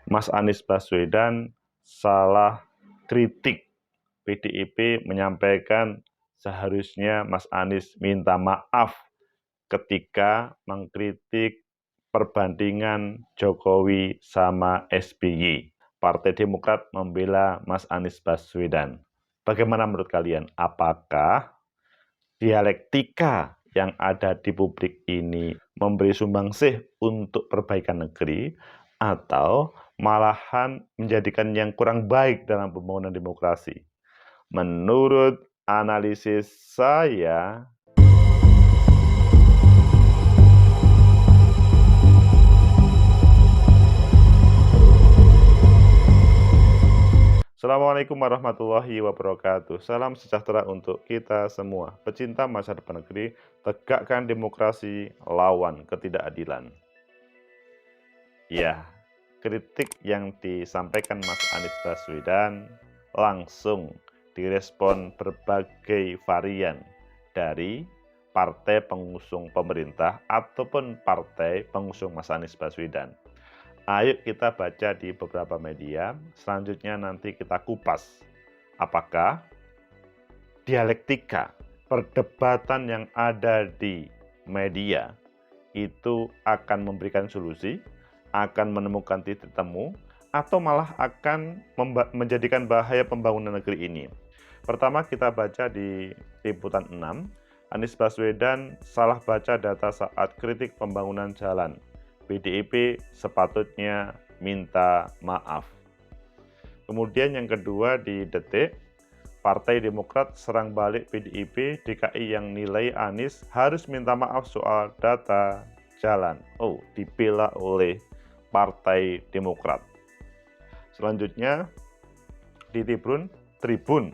Mas Anies Baswedan salah kritik. PDIP menyampaikan seharusnya Mas Anies minta maaf ketika mengkritik perbandingan Jokowi sama SBY. Partai Demokrat membela Mas Anies Baswedan. Bagaimana menurut kalian? Apakah dialektika yang ada di publik ini memberi sumbangsih untuk perbaikan negeri atau malahan menjadikan yang kurang baik dalam pembangunan demokrasi? Menurut analisis saya, Assalamualaikum warahmatullahi wabarakatuh. Salam sejahtera untuk kita semua. Pecinta masa depan negeri, tegakkan demokrasi, lawan ketidakadilan. Ya, kritik yang disampaikan Mas Anies Baswedan langsung direspon berbagai varian dari partai pengusung pemerintah ataupun partai pengusung Mas Anies Baswedan. Ayo kita baca di beberapa media, selanjutnya nanti kita kupas apakah dialektika, perdebatan yang ada di media itu akan memberikan solusi, akan menemukan titik temu, atau malah akan menjadikan bahaya pembangunan negeri ini. Pertama kita baca di liputan 6, Anies Baswedan salah baca data saat kritik pembangunan jalan. PDIP sepatutnya minta maaf. Kemudian yang kedua di Detik, Partai Demokrat serang balik PDIP DKI yang nilai Anies harus minta maaf soal data jalan. Oh, dibela oleh Partai Demokrat. Selanjutnya di Tribun,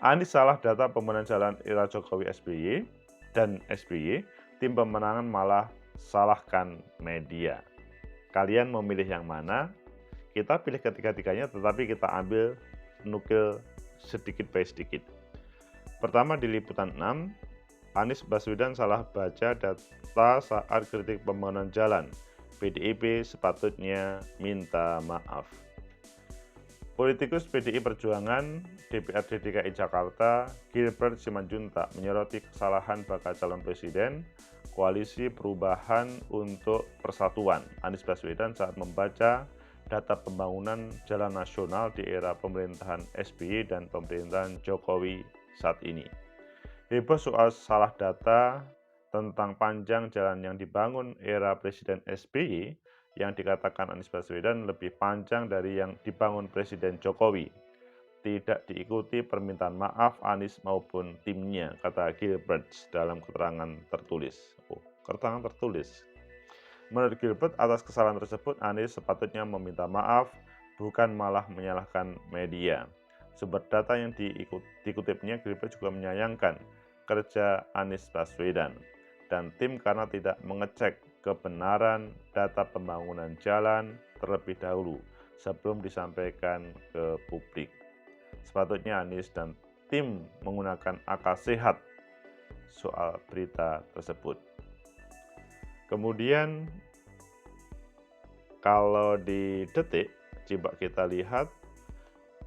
Anies salah data pembangunan jalan era Jokowi SBY dan SBY, tim pemenangan malah salahkan media. Kalian memilih yang mana? Kita pilih ketiga-tiganya, tetapi kita ambil nukil sedikit by sedikit. Pertama di liputan 6, Anies Baswedan salah baca data saat kritik pembangunan jalan. PDIP sepatutnya minta maaf. Politikus PDI Perjuangan DPRD DKI Jakarta, Gilbert Simanjuntak menyoroti kesalahan bakal calon presiden Koalisi Perubahan untuk Persatuan Anies Baswedan saat membaca data pembangunan jalan nasional di era pemerintahan SBY dan pemerintahan Jokowi saat ini. Heboh soal salah data tentang panjang jalan yang dibangun era Presiden SBY yang dikatakan Anies Baswedan lebih panjang dari yang dibangun Presiden Jokowi. Tidak diikuti permintaan maaf Anies maupun timnya, kata Gilbert dalam keterangan tertulis. Keterangan tertulis. Menurut Gilbert, atas kesalahan tersebut Anies sepatutnya meminta maaf, bukan malah menyalahkan media. Sumber data yang dikutipnya, Gilbert juga menyayangkan kerja Anies Baswedan dan tim karena tidak mengecek kebenaran data pembangunan jalan terlebih dahulu sebelum disampaikan ke publik. Sepatutnya Anies dan tim menggunakan akal sehat soal berita tersebut. Kemudian kalau di Detik, coba kita lihat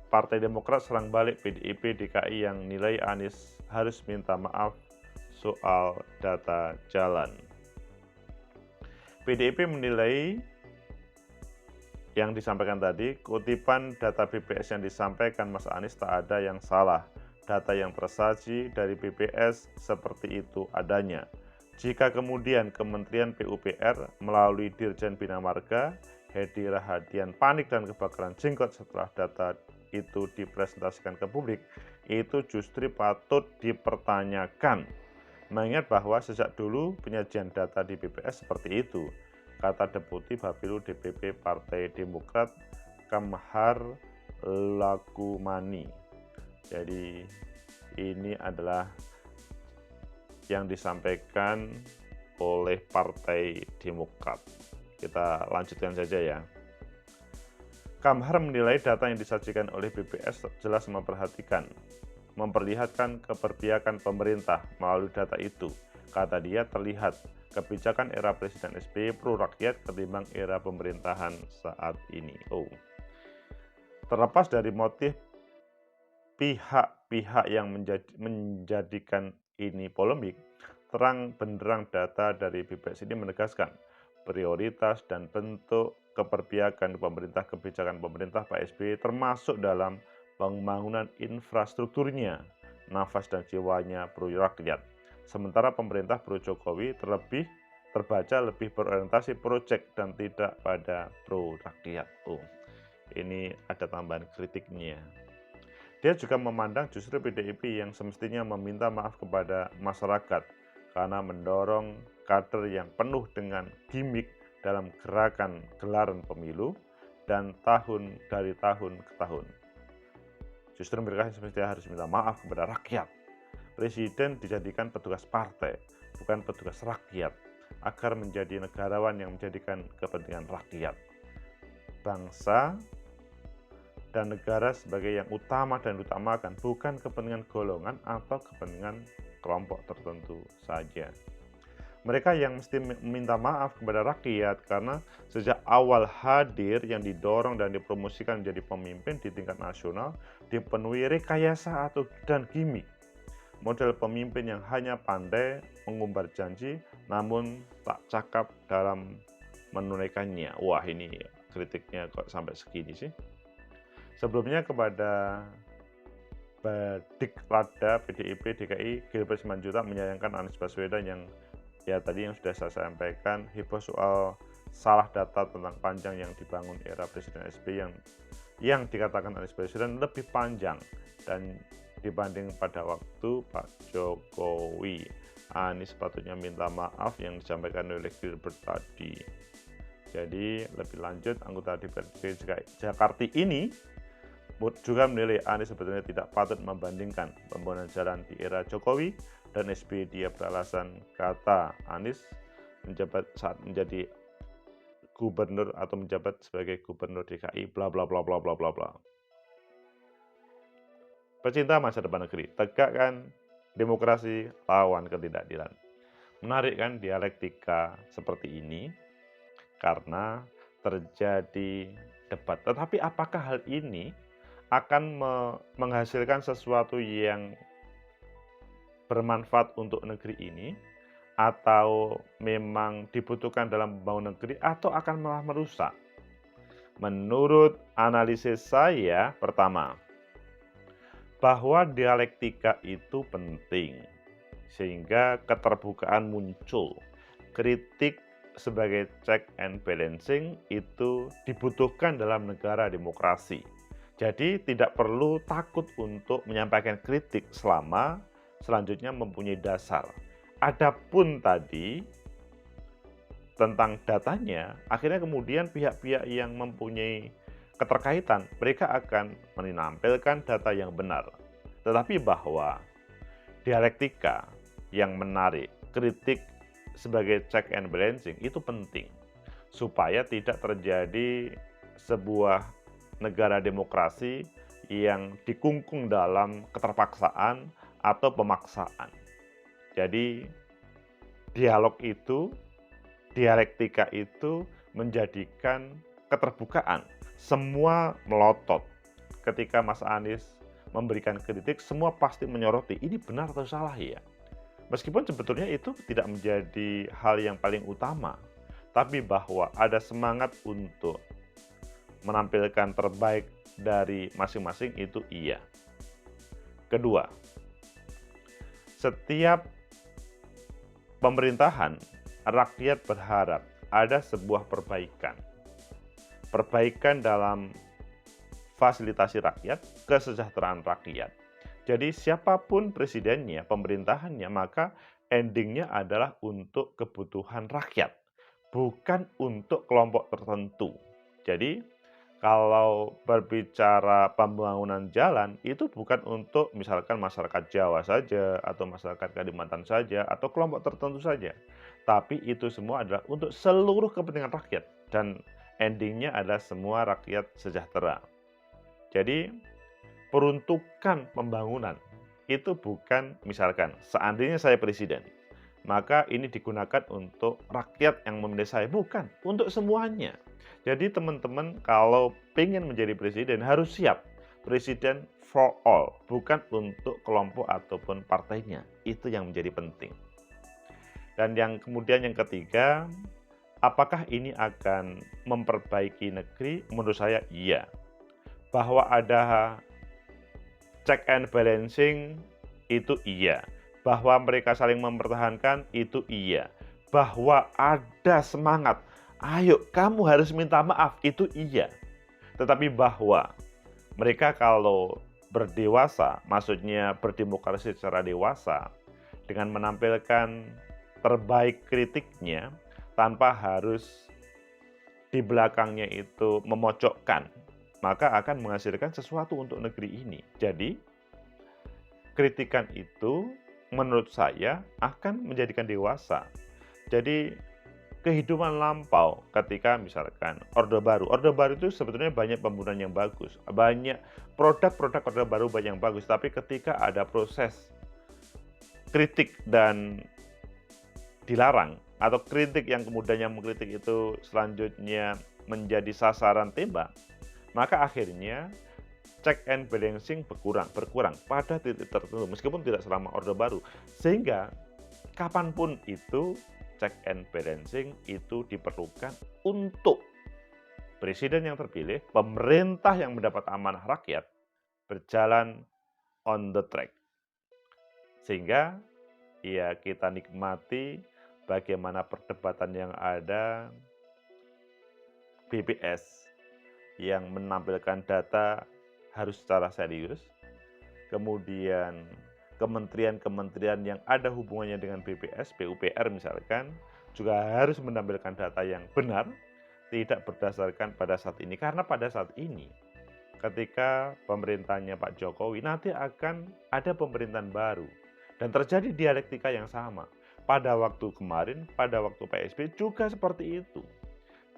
Partai Demokrat serang balik PDIP DKI yang nilai Anies harus minta maaf soal data jalan. PDIP menilai yang disampaikan tadi, kutipan data BPS yang disampaikan Mas Anies tak ada yang salah. Data yang tersaji dari BPS seperti itu adanya. Jika kemudian Kementerian PUPR melalui Dirjen Bina Marga, Hedi Rahadian panik dan kebakaran jenggot setelah data itu dipresentasikan ke publik, itu justru patut dipertanyakan. Mengingat bahwa sejak dulu penyajian data di BPS seperti itu, kata Deputi Bapilu DPP Partai Demokrat Kamhar Lakumani. Jadi ini adalah yang disampaikan oleh Partai Demokrat. Kita lanjutkan saja ya. Kamhar menilai data yang disajikan oleh BPS jelas memperlihatkan keberpihakan pemerintah melalui data itu. Kata dia terlihat kebijakan era Presiden SBY pro rakyat ketimbang era pemerintahan saat ini. Terlepas dari motif pihak-pihak yang menjadikan ini polemik, terang benderang data dari BPS ini menegaskan prioritas dan bentuk keberpihakan pemerintah kebijakan pemerintah Pak SBY termasuk dalam pembangunan infrastrukturnya, nafas dan jiwanya pro rakyat. Sementara pemerintah pro Jokowi terbaca lebih berorientasi proyek dan tidak pada pro rakyat. Ini ada tambahan kritiknya. Dia juga memandang justru PDIP yang semestinya meminta maaf kepada masyarakat karena mendorong kader yang penuh dengan gimmick dalam gerakan gelaran pemilu dan dari tahun ke tahun. Justru mereka semestinya harus minta maaf kepada rakyat. Presiden dijadikan petugas partai, bukan petugas rakyat, agar menjadi negarawan yang menjadikan kepentingan rakyat. Bangsa dan negara sebagai yang utama dan utamakan, bukan kepentingan golongan atau kepentingan kelompok tertentu saja. Mereka yang mesti meminta maaf kepada rakyat karena sejak awal hadir yang didorong dan dipromosikan menjadi pemimpin di tingkat nasional dipenuhi rekayasa dan gimmick. Model pemimpin yang hanya pandai mengumbar janji namun tak cakap dalam menunaikannya. Wah, ini kritiknya kok sampai segini sih. Sebelumnya kepada Dikrada PDIP DKI Gilbert Simanjuntak menyayangkan Anies Baswedan yang tadi yang sudah saya sampaikan, heboh soal salah data tentang panjang yang dibangun era Presiden SBY yang dikatakan Anies Baswedan lebih panjang dan dibanding pada waktu Pak Jokowi. Anies sepatutnya minta maaf yang disampaikan oleh Gilbert tadi. Jadi lebih lanjut, anggota DPRD Jakarta ini juga menilai Anies sebetulnya tidak patut membandingkan pembangunan jalan di era Jokowi dan SBY. Dia beralasan kata Anies menjabat saat menjadi gubernur atau menjabat sebagai gubernur DKI bla bla bla bla bla bla bla. Pecinta masa depan negeri, tegakkan demokrasi, lawan ketidakadilan. Menarik kan dialektika seperti ini karena terjadi debat. Tetapi apakah hal ini akan menghasilkan sesuatu yang bermanfaat untuk negeri ini, atau memang dibutuhkan dalam pembangunan negeri, atau akan malah merusak? Menurut analisis saya, pertama, bahwa dialektika itu penting, sehingga keterbukaan muncul. Kritik sebagai check and balancing itu dibutuhkan dalam negara demokrasi. Jadi tidak perlu takut untuk menyampaikan kritik selama selanjutnya mempunyai dasar. Adapun tadi tentang datanya, akhirnya kemudian pihak-pihak yang mempunyai keterkaitan, mereka akan menampilkan data yang benar. Tetapi bahwa dialektika yang menarik, kritik sebagai check and balancing itu penting supaya tidak terjadi sebuah negara demokrasi yang dikungkung dalam keterpaksaan atau pemaksaan. Jadi dialog itu, dialektika itu menjadikan keterbukaan. Semua melotot. Ketika Mas Anies memberikan kritik, semua pasti menyoroti ini benar atau salah ya. Meskipun sebetulnya itu tidak menjadi hal yang paling utama, tapi bahwa ada semangat untuk menampilkan terbaik dari masing-masing itu iya. Kedua, setiap pemerintahan, rakyat berharap ada sebuah perbaikan. Perbaikan dalam fasilitasi rakyat, kesejahteraan rakyat. Jadi siapapun presidennya, pemerintahannya, maka endingnya adalah untuk kebutuhan rakyat, bukan untuk kelompok tertentu. Jadi kalau berbicara pembangunan jalan, itu bukan untuk misalkan masyarakat Jawa saja, atau masyarakat Kalimantan saja, atau kelompok tertentu saja. Tapi itu semua adalah untuk seluruh kepentingan rakyat. Dan endingnya adalah semua rakyat sejahtera. Jadi, peruntukan pembangunan itu bukan misalkan, seandainya saya presiden, maka ini digunakan untuk rakyat yang memilih saya, bukan, untuk semuanya. Jadi teman-teman kalau pengen menjadi presiden harus siap, presiden for all, bukan untuk kelompok ataupun partainya. Itu yang menjadi penting. Dan yang kemudian yang ketiga, apakah ini akan memperbaiki negeri? Menurut saya iya. Bahwa ada check and balancing itu iya. Bahwa mereka saling mempertahankan itu iya. Bahwa ada semangat, ayo kamu harus minta maaf, itu iya. Tetapi bahwa mereka kalau berdewasa, maksudnya berdemokrasi secara dewasa, dengan menampilkan terbaik kritiknya, tanpa harus di belakangnya itu memojokkan, maka akan menghasilkan sesuatu untuk negeri ini. Jadi, kritikan itu menurut saya akan menjadikan dewasa. Jadi, kehidupan lampau ketika misalkan Orde Baru. Orde Baru itu sebetulnya banyak pembunuhan yang bagus, banyak produk-produk Orde Baru banyak yang bagus, tapi ketika ada proses kritik dan dilarang, atau kritik yang kemudian yang mengkritik itu selanjutnya menjadi sasaran tembak, maka akhirnya check and balancing berkurang pada titik tertentu, meskipun tidak selama Orde Baru. Sehingga kapanpun itu check and balancing itu diperlukan untuk presiden yang terpilih, pemerintah yang mendapat amanah rakyat berjalan on the track. Sehingga ya kita nikmati bagaimana perdebatan yang ada, BPS yang menampilkan data harus secara serius, kemudian kementerian-kementerian yang ada hubungannya dengan BPS, PUPR misalkan, juga harus menampilkan data yang benar, tidak berdasarkan pada saat ini. Karena pada saat ini, ketika pemerintahnya Pak Jokowi, nanti akan ada pemerintahan baru. Dan terjadi dialektika yang sama. Pada waktu kemarin, pada waktu PSB juga seperti itu.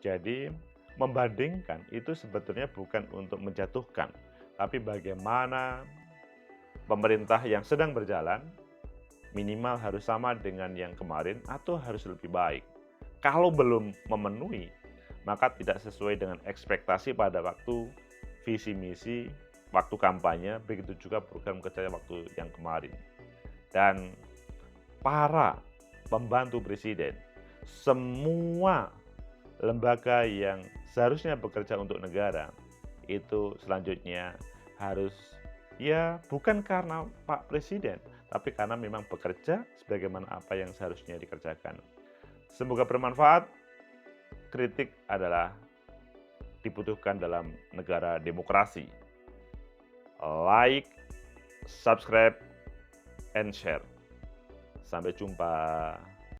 Jadi, membandingkan itu sebetulnya bukan untuk menjatuhkan, tapi bagaimana pemerintah yang sedang berjalan minimal harus sama dengan yang kemarin atau harus lebih baik. Kalau belum memenuhi, maka tidak sesuai dengan ekspektasi pada waktu visi misi, waktu kampanye, begitu juga program kerja waktu yang kemarin. Dan para pembantu presiden, semua lembaga yang seharusnya bekerja untuk negara itu selanjutnya harus ya bukan karena Pak Presiden, tapi karena memang bekerja sebagaimana apa yang seharusnya dikerjakan. Semoga bermanfaat. Kritik adalah dibutuhkan dalam negara demokrasi. Like, subscribe, and share. Sampai jumpa.